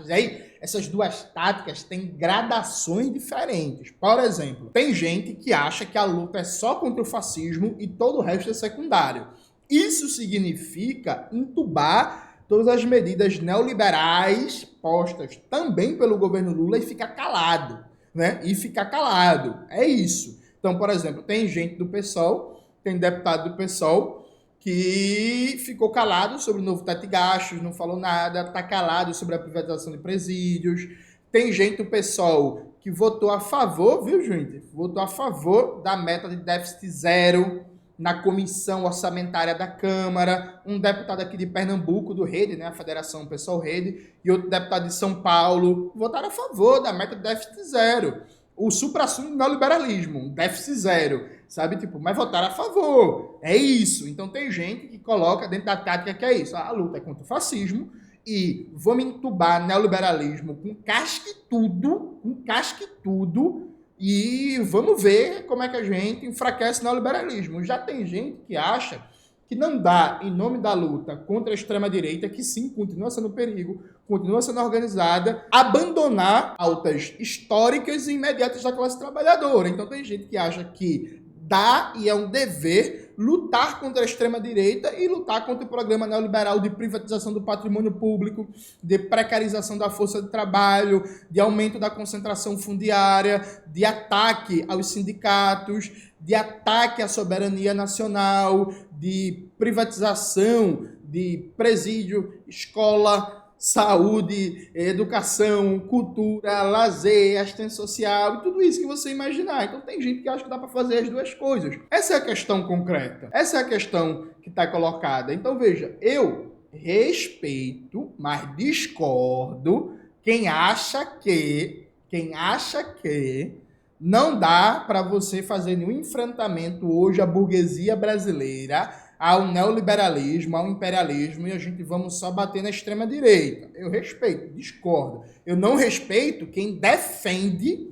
E aí, essas duas táticas têm gradações diferentes. Por exemplo, tem gente que acha que a luta é só contra o fascismo e todo o resto é secundário. Isso significa entubar todas as medidas neoliberais postas também pelo governo Lula e ficar calado, né? É isso. Então, por exemplo, tem gente do PSOL, tem deputado do PSOL que ficou calado sobre o novo teto de gastos, não falou nada, está calado sobre a privatização de presídios. Tem gente do PSOL que votou a favor, viu, gente? Votou a favor da meta de déficit zero na comissão orçamentária da Câmara. Um deputado aqui de Pernambuco, do Rede, né, a Federação PSOL Rede, e outro deputado de São Paulo votaram a favor da meta de déficit zero. O suprassumo do neoliberalismo, déficit zero, sabe? Tipo, mas votaram a favor. É isso. Então tem gente que coloca dentro da tática que é isso. A luta é contra o fascismo e vamos entubar neoliberalismo com casca e tudo, e vamos ver como é que a gente enfraquece o neoliberalismo. Já tem gente que acha que não dá, em nome da luta contra a extrema-direita, que sim, continua sendo perigo, continua sendo organizada, abandonar pautas históricas e imediatas da classe trabalhadora. Então tem gente que acha que dá e é um dever lutar contra a extrema-direita e lutar contra o programa neoliberal de privatização do patrimônio público, de precarização da força de trabalho, de aumento da concentração fundiária, de ataque aos sindicatos, de ataque à soberania nacional, de privatização de presídio, escola, saúde, educação, cultura, lazer, assistência social e tudo isso que você imaginar. Então tem gente que acha que dá para fazer as duas coisas. Essa é a questão concreta. Essa é a questão que está colocada. Então veja, eu respeito, mas discordo quem acha que não dá para você fazer nenhum enfrentamento hoje à burguesia brasileira, ao neoliberalismo, ao imperialismo, e a gente vamos só bater na extrema-direita. Eu respeito, discordo. Eu não respeito quem defende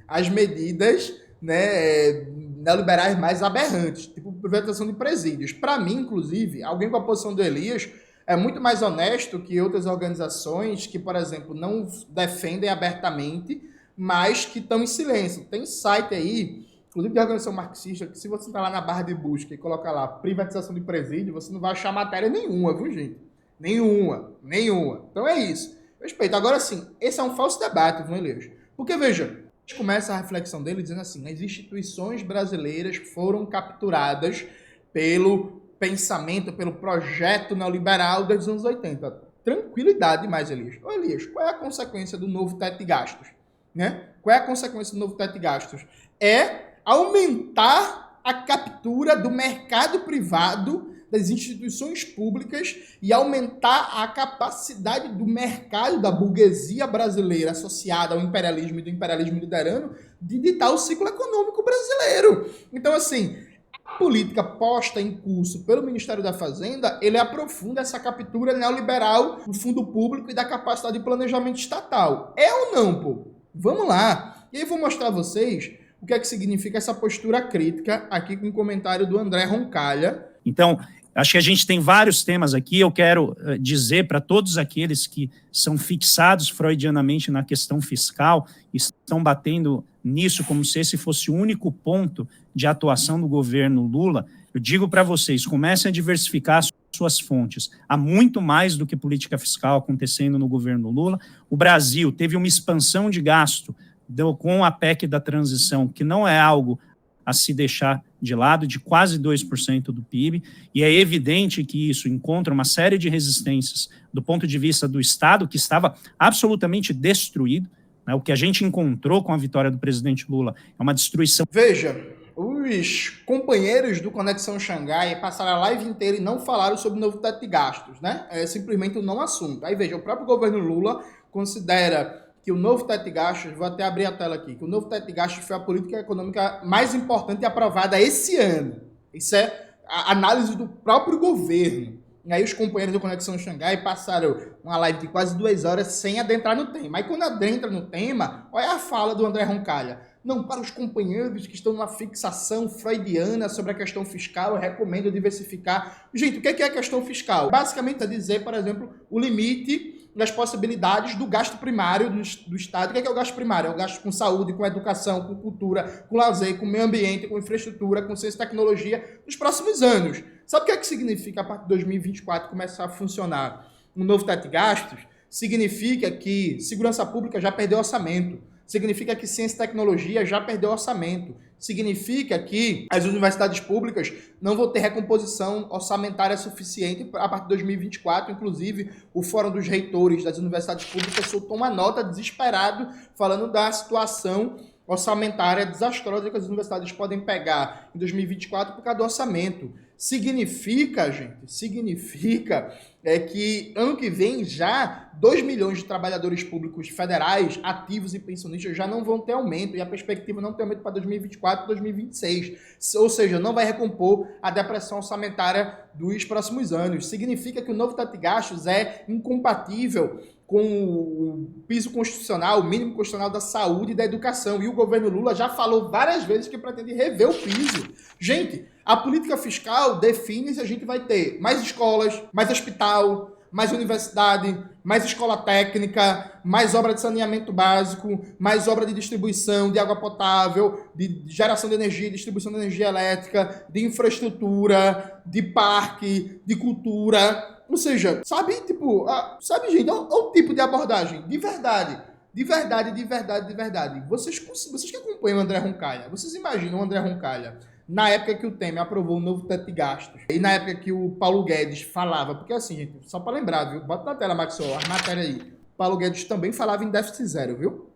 as medidas, né, neoliberais mais aberrantes, tipo privatização de presídios. Para mim, inclusive, alguém com a posição do Elias é muito mais honesto que outras organizações que, por exemplo, não defendem abertamente, mas que estão em silêncio. Tem site aí, inclusive de organização marxista, que se você entrar lá na barra de busca e colocar lá privatização de presídio, você não vai achar matéria nenhuma, viu, gente? Nenhuma. Então é isso. Respeito. Agora sim, esse é um falso debate, viu, Elias? Porque, veja, a gente começa a reflexão dele dizendo assim, as instituições brasileiras foram capturadas pelo pensamento, pelo projeto neoliberal dos anos 80. tranquilidade mais, Elias. Ô, Elias, qual é a consequência do novo teto de gastos? Né? Qual é a consequência do novo teto de gastos? É aumentar a captura do mercado privado das instituições públicas e aumentar a capacidade do mercado da burguesia brasileira associada ao imperialismo e do imperialismo liderano de ditar o ciclo econômico brasileiro. Então, assim, a política posta em curso pelo Ministério da Fazenda, ele aprofunda essa captura neoliberal do fundo público e da capacidade de planejamento estatal. É ou não, pô? Vamos lá. E aí eu vou mostrar a vocês o que é que significa essa postura crítica aqui com o comentário do André Roncalha. Então, acho que a gente tem vários temas aqui. Eu quero dizer para todos aqueles que são fixados freudianamente na questão fiscal, estão batendo nisso como se esse fosse o único ponto de atuação do governo Lula, eu digo para vocês, comecem a diversificar suas fontes. Há muito mais do que política fiscal acontecendo no governo Lula. O Brasil teve uma expansão de gasto com a PEC da transição, que não é algo a se deixar de lado, de quase 2% do PIB, e é evidente que isso encontra uma série de resistências do ponto de vista do Estado, que estava absolutamente destruído, né? O que a gente encontrou com a vitória do presidente Lula é uma destruição. Veja, os companheiros do Conexão Xangai passaram a live inteira e não falaram sobre o novo teto de gastos, né? É simplesmente um não assunto. Aí veja, o próprio governo Lula considera que o novo teto de gastos, vou até abrir a tela aqui, que o novo teto de gastos foi a política econômica mais importante aprovada esse ano. Isso é a análise do próprio governo. E aí os companheiros do Conexão Xangai passaram uma live de quase 2 horas sem adentrar no tema. Aí quando adentra no tema, olha a fala do André Roncalha. Não, para os companheiros que estão numa fixação freudiana sobre a questão fiscal, eu recomendo diversificar. Gente, o que é a questão fiscal? Basicamente é dizer, por exemplo, o limite das possibilidades do gasto primário do Estado. O que é o gasto primário? É o gasto com saúde, com educação, com cultura, com lazer, com meio ambiente, com infraestrutura, com ciência e tecnologia nos próximos anos. Sabe o que é que significa a partir de 2024 começar a funcionar um novo teto de gastos? Significa que segurança pública já perdeu orçamento. Significa que ciência e tecnologia já perdeu orçamento. Significa que as universidades públicas não vão ter recomposição orçamentária suficiente a partir de 2024. Inclusive, o Fórum dos Reitores das Universidades Públicas soltou uma nota desesperado falando da situação orçamentária desastrosa que as universidades podem pegar em 2024 por causa do orçamento. Significa, gente, que ano que vem já 2 milhões de trabalhadores públicos federais, ativos e pensionistas já não vão ter aumento, e a perspectiva não tem aumento para 2024 e 2026. Ou seja, não vai recompor a depressão orçamentária dos próximos anos. Significa que o novo teto de gastos é incompatível com o piso constitucional, o mínimo constitucional da saúde e da educação. E o governo Lula já falou várias vezes que pretende rever o piso. Gente, a política fiscal define se a gente vai ter mais escolas, mais hospital, mais universidade, mais escola técnica, mais obra de saneamento básico, mais obra de distribuição de água potável, de geração de energia, distribuição de energia elétrica, de infraestrutura, de parque, de cultura. Ou seja, sabe, gente, olha o tipo de abordagem, de verdade. Vocês que acompanham o André Roncalha, vocês imaginam o André Roncalha na época que o Temer aprovou o novo teto de gastos e na época que o Paulo Guedes falava, porque assim, gente, só para lembrar, viu? Bota na tela, Maxwell, a matéria aí. Paulo Guedes também falava em déficit zero, viu?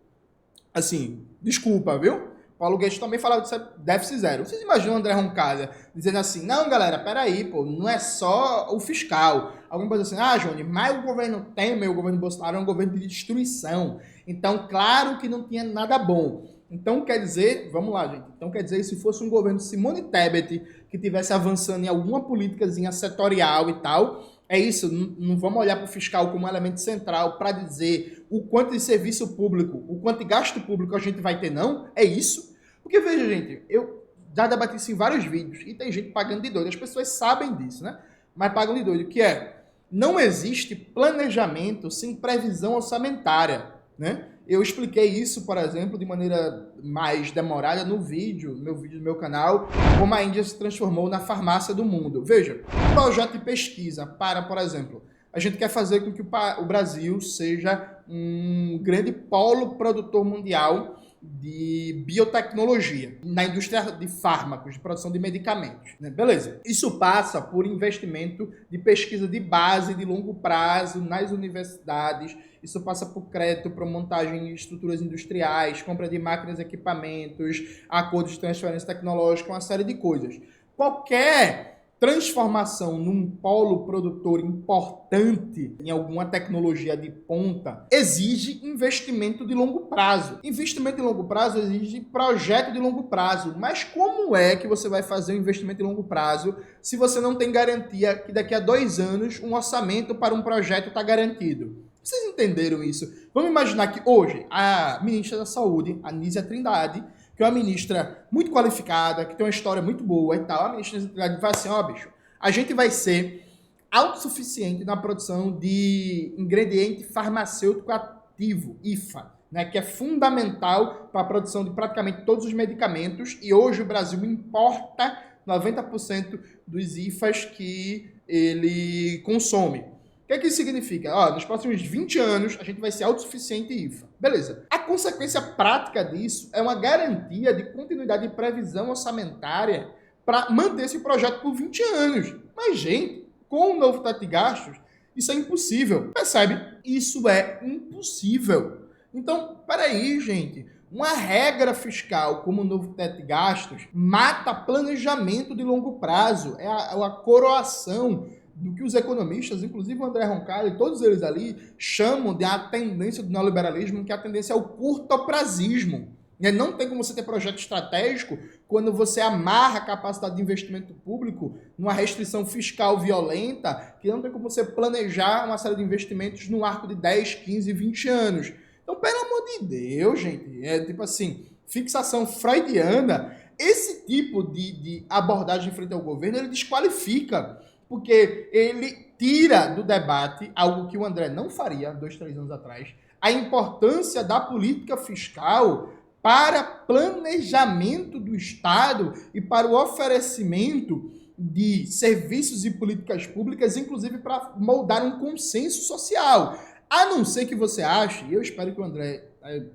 Assim, desculpa, viu? Paulo Guedes também falava de déficit zero. Vocês imaginam o André Roncalha dizendo assim, não, galera, peraí, pô, não é só o fiscal. Alguém pode dizer assim, Johnny, mas o governo Temer, o governo Bolsonaro é um governo de destruição. Então, claro que não tinha nada bom. Então, quer dizer, vamos lá, gente. Então, quer dizer, se fosse um governo Simone Tebet que estivesse avançando em alguma políticazinha setorial e tal, é isso, não vamos olhar para o fiscal como um elemento central para dizer o quanto de serviço público, o quanto de gasto público a gente vai ter, não? É isso? Porque, veja, gente, eu já debati isso em vários vídeos e tem gente pagando de doido. As pessoas sabem disso, né? Mas pagam de doido, que é, não existe planejamento sem previsão orçamentária, né? Eu expliquei isso, por exemplo, de maneira mais demorada no vídeo do meu canal, como a Índia se transformou na farmácia do mundo. Veja, projeto de pesquisa para, por exemplo, a gente quer fazer com que o Brasil seja um grande polo produtor mundial de biotecnologia, na indústria de fármacos, de produção de medicamentos, né? Beleza. Isso passa por investimento de pesquisa de base de longo prazo nas universidades, isso passa por crédito para montagem de estruturas industriais, compra de máquinas e equipamentos, acordos de transferência tecnológica, uma série de coisas. Qualquer transformação num polo produtor importante em alguma tecnologia de ponta exige investimento de longo prazo. Investimento de longo prazo exige projeto de longo prazo. Mas como é que você vai fazer um investimento de longo prazo se você não tem garantia que daqui a 2 anos um orçamento para um projeto está garantido? Vocês entenderam isso? Vamos imaginar que hoje a ministra da Saúde, a Nízia Trindade, que é uma ministra muito qualificada, que tem uma história muito boa e tal, a ministra vai assim, ó, bicho, a gente vai ser autossuficiente na produção de ingrediente farmacêutico ativo, IFA, né, que é fundamental para a produção de praticamente todos os medicamentos, e hoje o Brasil importa 90% dos IFAs que ele consome. O que é que isso significa? Ó, nos próximos 20 anos, a gente vai ser autossuficiente em IFA. Beleza. A consequência prática disso é uma garantia de continuidade de previsão orçamentária para manter esse projeto por 20 anos. Mas, gente, com o novo teto de gastos, isso é impossível. Percebe? Isso é impossível. Então, peraí, gente. Uma regra fiscal como o novo teto de gastos mata planejamento de longo prazo. É a coroação do que os economistas, inclusive o André Roncalho e todos eles ali, chamam de a tendência do neoliberalismo, que é a tendência ao curtoprazismo. Não tem como você ter projeto estratégico quando você amarra a capacidade de investimento público numa restrição fiscal violenta, que não tem como você planejar uma série de investimentos no arco de 10, 15, 20 anos. Então, pelo amor de Deus, gente, é tipo assim, fixação freudiana, esse tipo de abordagem frente ao governo, ele desqualifica, porque ele tira do debate algo que o André não faria 2, 3 anos atrás, a importância da política fiscal para planejamento do Estado e para o oferecimento de serviços e políticas públicas, inclusive para moldar um consenso social. A não ser que você ache, e eu espero que o André,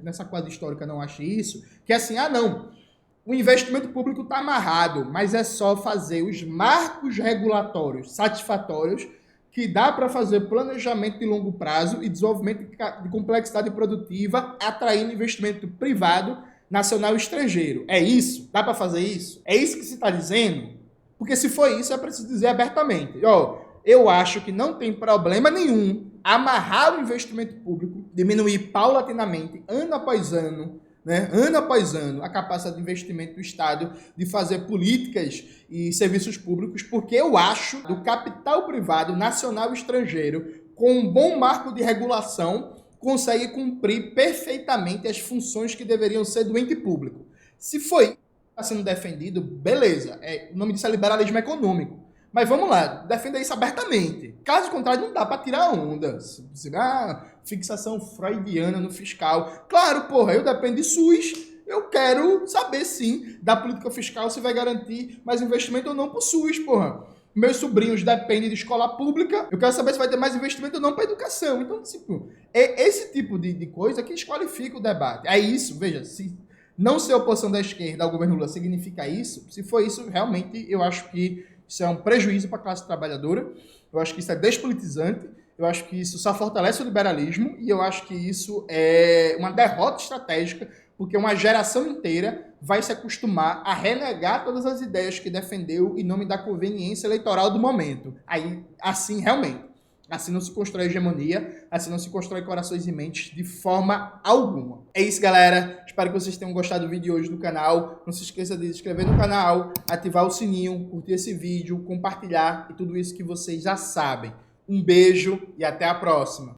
nessa quadra histórica, não ache isso, que é assim, o investimento público está amarrado, mas é só fazer os marcos regulatórios satisfatórios que dá para fazer planejamento de longo prazo e desenvolvimento de complexidade produtiva, atraindo investimento privado, nacional e estrangeiro. É isso? Dá para fazer isso? É isso que se está dizendo? Porque se for isso, é preciso dizer abertamente. Eu acho que não tem problema nenhum amarrar o investimento público, diminuir paulatinamente, ano após ano, a capacidade de investimento do Estado de fazer políticas e serviços públicos, porque eu acho que o capital privado, nacional e estrangeiro, com um bom marco de regulação, consegue cumprir perfeitamente as funções que deveriam ser do ente público. Se foi isso que está sendo defendido, beleza, o nome disso é liberalismo econômico. Mas vamos lá, defenda isso abertamente. Caso contrário, não dá para tirar onda. Fixação freudiana no fiscal. Claro, eu dependo de SUS. Eu quero saber, sim, da política fiscal se vai garantir mais investimento ou não para o SUS, Meus sobrinhos dependem de escola pública. Eu quero saber se vai ter mais investimento ou não para educação. Então, é esse tipo de coisa que desqualifica o debate. É isso, veja, se não ser oposição da esquerda ao governo Lula significa isso, se for isso, realmente, eu acho que isso é um prejuízo para a classe trabalhadora, eu acho que isso é despolitizante, eu acho que isso só fortalece o liberalismo e eu acho que isso é uma derrota estratégica, porque uma geração inteira vai se acostumar a renegar todas as ideias que defendeu em nome da conveniência eleitoral do momento. Aí, assim, realmente, assim não se constrói hegemonia, assim não se constrói corações e mentes de forma alguma. É isso, galera. Espero que vocês tenham gostado do vídeo de hoje do canal. Não se esqueça de se inscrever no canal, ativar o sininho, curtir esse vídeo, compartilhar e tudo isso que vocês já sabem. Um beijo e até a próxima.